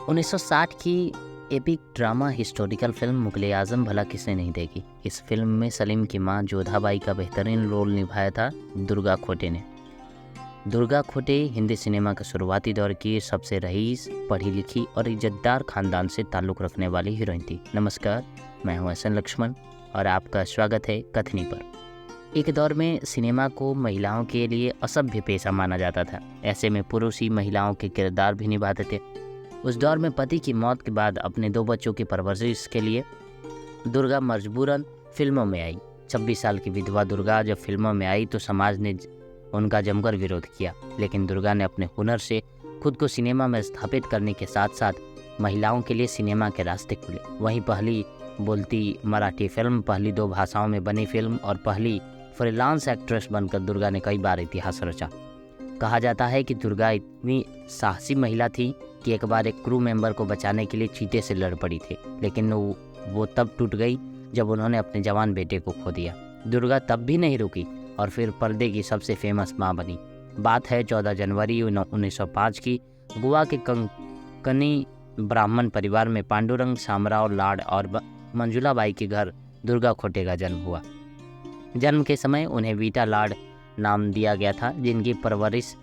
1960 की epic drama historical film Mughal e आजम भला किसने नहीं देखी। इस फिल्म में सलीम की मां जोधाबाई का बेहतरीन रोल निभाया था दुर्गा खोटे ने। दुर्गा खोटे हिंदी सिनेमा के शुरुआती दौर की सबसे रईस, पढ़ी लिखी और इज्जतदार खानदान से ताल्लुक़ रखने वाली हीरोइन थी। नमस्कार, मैं हूं एहसन लक्ष्मण और आपका स्वागत है कथनी पर। एक दौर में सिनेमा को महिलाओं के लिए असभ्य पेशा माना जाता था। ऐसे में पुरुष ही महिलाओं के किरदार भी निभाते थे। उस दौर में पति की मौत के बाद अपने 2 बच्चों की परवरिश के लिए दुर्गा मजबूरन फिल्मों में आई। 26 साल की विधवा दुर्गा जब फिल्मों में आई तो समाज ने उनका जमकर विरोध किया, लेकिन दुर्गा ने अपने हुनर से खुद को सिनेमा में स्थापित करने के साथ साथ महिलाओं के लिए सिनेमा के रास्ते खुले। वहीं पहली बोलती मराठी फिल्म, पहली 2 भाषाओं में बनी फिल्म और पहली फ्रीलांस एक्ट्रेस बनकर दुर्गा ने कई बार इतिहास रचा। कहा जाता है कि दुर्गा इतनी साहसी महिला थी कि एक बार एक क्रू मेंबर को बचाने के लिए चीते से लड़ पड़ी थी, लेकिन वो तब टूट गई जब उन्होंने अपने जवान बेटे को खो दिया। दुर्गा तब भी नहीं रुकी और फिर पर्दे की सबसे फेमस मां बनी। बात है 14 जनवरी 1905 की। गोवा के कंकनी ब्राह्मण परिवार में पांडुरंग शामराव लाड और मंजुलाबाई के घर दुर्गा खोटे का जन्म हुआ। जन्म के समय उन्हें वीटा लाड नाम दिया गया था, जिनकी परवरिश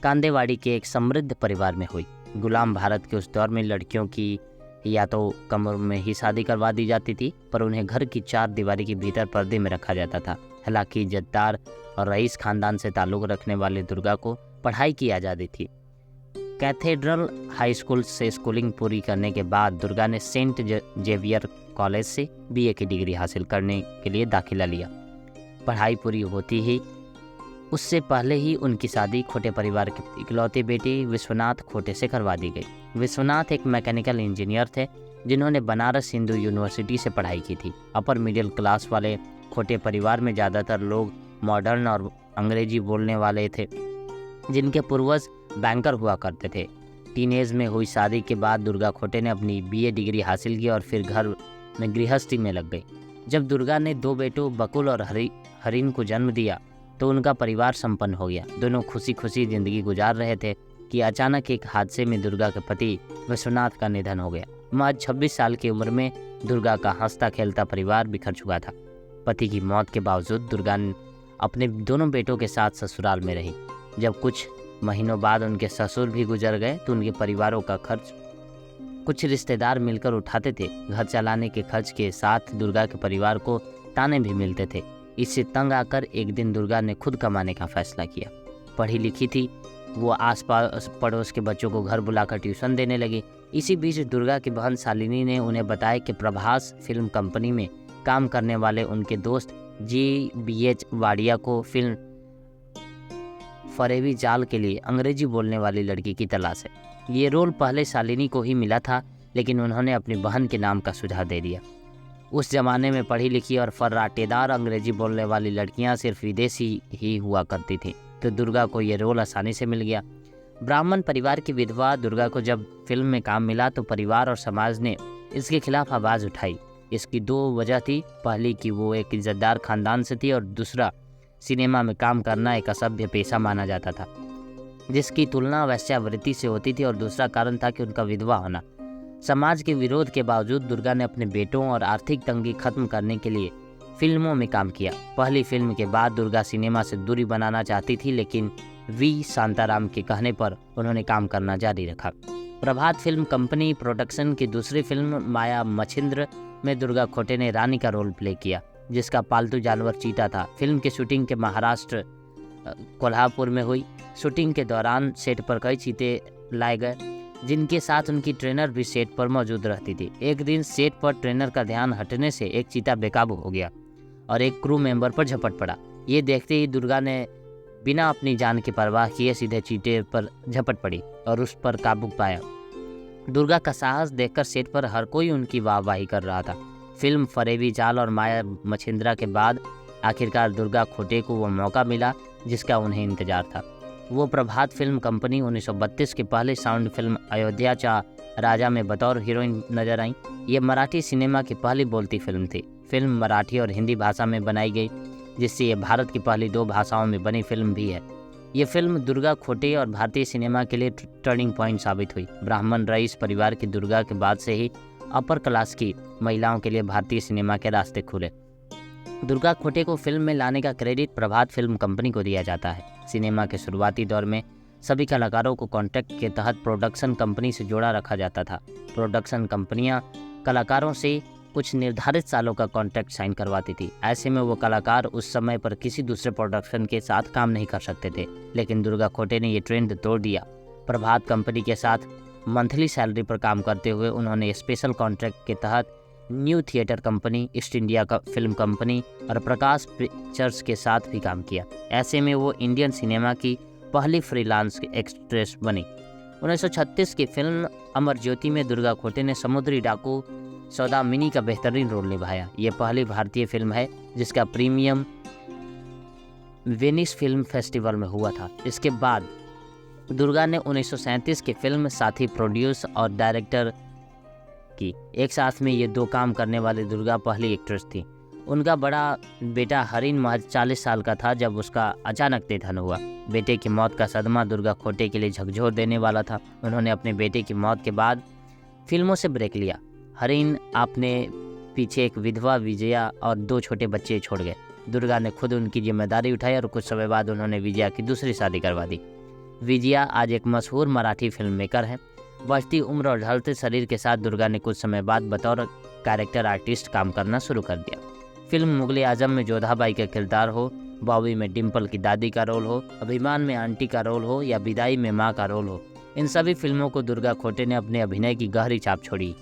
कांदेवाड़ी के एक समृद्ध परिवार में हुई। गुलाम भारत के उस दौर में लड़कियों की या तो कमर में ही शादी करवा दी जाती थी, पर उन्हें घर की 4 दीवारी के भीतर पर्दे में रखा जाता था। हालांकि इज्जतदार और रईस खानदान से ताल्लुक़ रखने वाले दुर्गा को पढ़ाई की आज़ादी थी। कैथेड्रल हाई स्कूल से स्कूलिंग पूरी करने के बाद दुर्गा ने सेंट जेवियर कॉलेज से BA की डिग्री हासिल करने के लिए दाखिला लिया। पढ़ाई पूरी होती ही उससे पहले ही उनकी शादी खोटे परिवार के इकलौते बेटे विश्वनाथ खोटे से करवा दी गई। विश्वनाथ एक मैकेनिकल इंजीनियर थे जिन्होंने बनारस हिंदू यूनिवर्सिटी से पढ़ाई की थी। अपर मिडिल क्लास वाले खोटे परिवार में ज़्यादातर लोग मॉडर्न और अंग्रेजी बोलने वाले थे, जिनके पूर्वज बैंकर हुआ करते थे। टीनेज में हुई शादी के बाद दुर्गा खोटे ने अपनी BA डिग्री हासिल की और फिर घर में गृहस्थी में लग गई। जब दुर्गा ने 2 बेटों बकुल और हरिन को जन्म दिया तो उनका परिवार संपन्न हो गया। दोनों खुशी खुशी जिंदगी गुजार रहे थे कि अचानक एक हादसे में दुर्गा के पति विश्वनाथ का निधन हो गया। महज 26 साल की उम्र में दुर्गा का हंसता खेलता परिवार बिखर चुका था। पति की मौत के बावजूद दुर्गा अपने दोनों बेटों के साथ ससुराल में रही। जब कुछ महीनों बाद उनके ससुर भी गुजर गए तो उनके परिवारों का खर्च कुछ रिश्तेदार मिलकर उठाते थे। घर चलाने के खर्च के साथ दुर्गा के परिवार को ताने भी मिलते थे। इससे तंग आकर एक दिन दुर्गा ने खुद कमाने का फैसला किया। पढ़ी लिखी थी वो, आसपास पड़ोस के बच्चों को घर बुलाकर ट्यूशन देने लगी। इसी बीच दुर्गा की बहन शालिनी ने उन्हें बताया कि प्रभास फिल्म कंपनी में काम करने वाले उनके दोस्त GBH वाडिया को फिल्म फरेबी जाल के लिए अंग्रेजी बोलने वाली लड़की की तलाश है। ये रोल पहले शालिनी को ही मिला था, लेकिन उन्होंने अपनी बहन के नाम का सुझाव दे दिया। उस जमाने में पढ़ी लिखी और फर्राटेदार अंग्रेजी बोलने वाली लड़कियां सिर्फ विदेशी ही हुआ करती थीं, तो दुर्गा को ये रोल आसानी से मिल गया। ब्राह्मण परिवार की विधवा दुर्गा को जब फिल्म में काम मिला तो परिवार और समाज ने इसके खिलाफ आवाज़ उठाई। इसकी 2 वजह थी। पहली कि वो एक इज्जतदार खानदान से थी और दूसरा, सिनेमा में काम करना एक असभ्य पेशा माना जाता था जिसकी तुलना वेश्यावृत्ति से होती थी, और दूसरा कारण था कि उनका विधवा होना। समाज के विरोध के बावजूद दुर्गा ने अपने बेटों और आर्थिक तंगी खत्म करने के लिए फिल्मों में काम किया। पहली फिल्म के बाद दुर्गा सिनेमा से दूरी बनाना चाहती थी, लेकिन V शांताराम के कहने पर उन्होंने काम करना जारी रखा। प्रभात फिल्म कंपनी प्रोडक्शन की दूसरी फिल्म माया मछिंद्र में दुर्गा खोटे ने रानी का रोल प्ले किया, जिसका पालतू जानवर चीता था। फिल्म की शूटिंग के महाराष्ट्र कोल्हापुर में हुई। शूटिंग के दौरान सेट पर कई चीते लाए गए, जिनके साथ उनकी ट्रेनर भी सेट पर मौजूद रहती थी। एक दिन सेट पर ट्रेनर का ध्यान हटने से एक चीता बेकाबू हो गया और एक क्रू मेंबर पर झपट पड़ा। ये देखते ही दुर्गा ने बिना अपनी जान की परवाह किए सीधे चीते पर झपट पड़ी और उस पर काबू पाया। दुर्गा का साहस देखकर सेट पर हर कोई उनकी वाहवाही कर रहा था। फिल्म फरेबी जाल और माया मछिंद्रा के बाद आखिरकार दुर्गा खोटे को वो मौका मिला जिसका उन्हें इंतजार था। वो प्रभात फिल्म कंपनी 1932 के पहले साउंड फिल्म अयोध्या चा राजा में बतौर हीरोइन नजर आई। ये मराठी सिनेमा की पहली बोलती फिल्म थी। फिल्म मराठी और हिंदी भाषा में बनाई गई, जिससे ये भारत की पहली 2 भाषाओं में बनी फिल्म भी है। ये फिल्म दुर्गा खोटे और भारतीय सिनेमा के लिए टर्निंग पॉइंट साबित हुई। ब्राह्मण रईस परिवार की दुर्गा के बाद से ही अपर क्लास की महिलाओं के लिए भारतीय सिनेमा के रास्ते खुले। दुर्गा खोटे को फिल्म में लाने का क्रेडिट प्रभात फिल्म कंपनी को दिया जाता है। सिनेमा के शुरुआती दौर में सभी कलाकारों को कॉन्ट्रैक्ट के तहत प्रोडक्शन कंपनी से जोड़ा रखा जाता था। प्रोडक्शन कंपनियां कलाकारों से कुछ निर्धारित सालों का कॉन्ट्रैक्ट साइन करवाती थी। ऐसे में वो कलाकार उस समय पर किसी दूसरे प्रोडक्शन के साथ काम नहीं कर सकते थे। लेकिन दुर्गा खोटे ने ये ट्रेंड तोड़ दिया। प्रभात कंपनी के साथ मंथली सैलरी पर काम करते हुए उन्होंने स्पेशल कॉन्ट्रैक्ट के तहत new theatre company, east India का फिल्म कंपनी और प्रकाश पिक्चर्स के साथ भी काम किया। ऐसे में वो इंडियन सिनेमा की पहली फ्रीलांस एक्ट्रेस बनी। 1936 की फिल्म अमर ज्योति में दुर्गा खोटे ने समुद्री डाकू सौदामिनी का बेहतरीन रोल निभाया। ये पहली भारतीय फिल्म है जिसका प्रीमियम वेनिस फिल्म फेस्टिवल में हुआ था। इसके बाद दुर्गा ने 1937 की फिल्म साथी प्रोड्यूस और डायरेक्टर की। एक साथ में ये 2 काम करने वाली दुर्गा पहली एक्ट्रेस थी। उनका बड़ा बेटा हरिन महज 40 साल का था जब उसका अचानक निधन हुआ। बेटे की मौत का सदमा दुर्गा खोटे के लिए झकझोर देने वाला था। उन्होंने अपने बेटे की मौत के बाद फिल्मों से ब्रेक लिया। हरिन अपने पीछे एक विधवा विजया और 2 छोटे बच्चे छोड़ गए। दुर्गा ने खुद उनकी जिम्मेदारी उठाई और कुछ समय बाद उन्होंने विजया की दूसरी शादी करवा दी। विजया आज एक मशहूर मराठी फिल्म मेकर हैं। बढ़ती उम्र और ढलते शरीर के साथ दुर्गा ने कुछ समय बाद बतौर कैरेक्टर आर्टिस्ट काम करना शुरू कर दिया। फिल्म मुगले आजम में जोधाबाई का किरदार हो, बॉबी में डिम्पल की दादी का रोल हो, अभिमान में आंटी का रोल हो या विदाई में माँ का रोल हो, इन सभी फिल्मों को दुर्गा खोटे ने अपने अभिनय की गहरी छाप छोड़ी।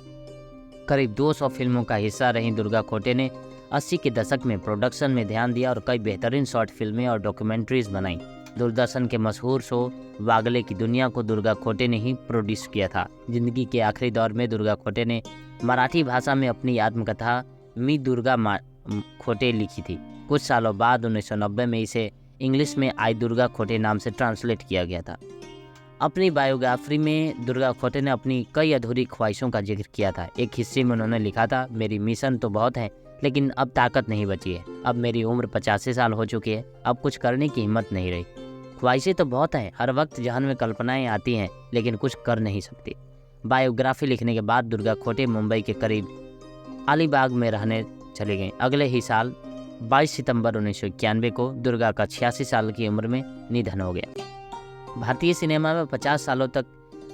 करीब 200 फिल्मों का हिस्सा रही दुर्गा खोटे ने 80 के दशक में प्रोडक्शन में ध्यान दिया और कई बेहतरीन शॉर्ट फिल्में और डॉक्यूमेंट्रीज बनाई। दूरदर्शन के मशहूर शो वागले की दुनिया को दुर्गा खोटे ने ही प्रोड्यूस किया था। जिंदगी के आखिरी दौर में दुर्गा खोटे ने मराठी भाषा में अपनी आत्मकथा मी दुर्गा खोटे लिखी थी। कुछ सालों बाद 1990 में इसे इंग्लिश में आई दुर्गा खोटे नाम से ट्रांसलेट किया गया था। अपनी बायोग्राफी में दुर्गा खोटे ने अपनी कई अधूरी ख्वाहिशों का जिक्र किया था। एक हिस्से में उन्होंने लिखा था, मेरी मिशन तो बहुत है लेकिन अब ताकत नहीं बची है। अब मेरी उम्र 85 साल हो चुकी है, अब कुछ करने की हिम्मत नहीं रही। ख्वाहिशें तो बहुत हैं, हर वक्त जहन में कल्पनाएं आती हैं लेकिन कुछ कर नहीं सकती। बायोग्राफी लिखने के बाद दुर्गा खोटे मुंबई के करीब अलीबाग में रहने चले गए। अगले ही साल 22 सितंबर 1991 को दुर्गा का 86 साल की उम्र में निधन हो गया। भारतीय सिनेमा में 50 सालों तक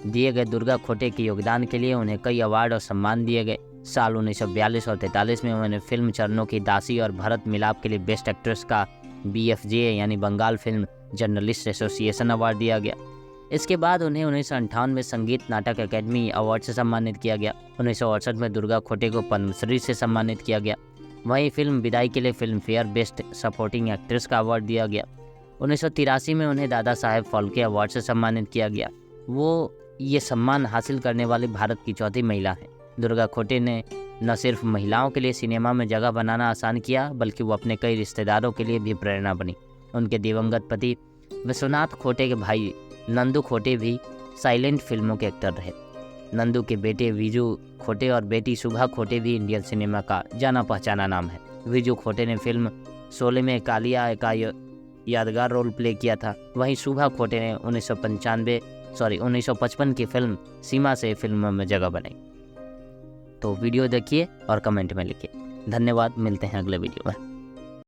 दिए गए दुर्गा खोटे के योगदान के लिए उन्हें कई अवार्ड और सम्मान दिए गए। साल 1942 और 43 में उन्हें फिल्म चरणों की दासी और भरत मिलाप के लिए बेस्ट एक्ट्रेस का BFJ यानी Bengal film journalist association award दिया गया। इसके बाद उन्हें 1958 में संगीत नाटक अकेडमी अवार्ड से सम्मानित किया गया। 1968 में दुर्गा खोटे को पद्मश्री से सम्मानित किया गया। वहीं फिल्म विदाई के लिए film fair best supporting actress का अवार्ड दिया गया। 1983 में उन्हें दादा साहेब फाल्के अवार्ड से सम्मानित किया गया। वो ये सम्मान हासिल करने वाली भारत की चौथी महिला हैं। दुर्गा खोटे ने न सिर्फ महिलाओं के लिए सिनेमा में जगह बनाना आसान किया बल्कि वो अपने कई रिश्तेदारों के लिए भी प्रेरणा बनी। उनके दिवंगत पति विश्वनाथ खोटे के भाई नंदू खोटे भी साइलेंट फिल्मों के एक्टर रहे। नंदू के बेटे विजू खोटे और बेटी शुभा खोटे भी इंडियन सिनेमा का जाना पहचाना नाम है। विजू खोटे ने फिल्म शोले में कालिया का यादगार रोल प्ले किया था। वहीं शुभा खोटे ने 1955 की फिल्म सीमा से फिल्म में जगह बनाई। तो वीडियो देखिए और कमेंट में लिखिए। धन्यवाद, मिलते हैं अगले वीडियो में।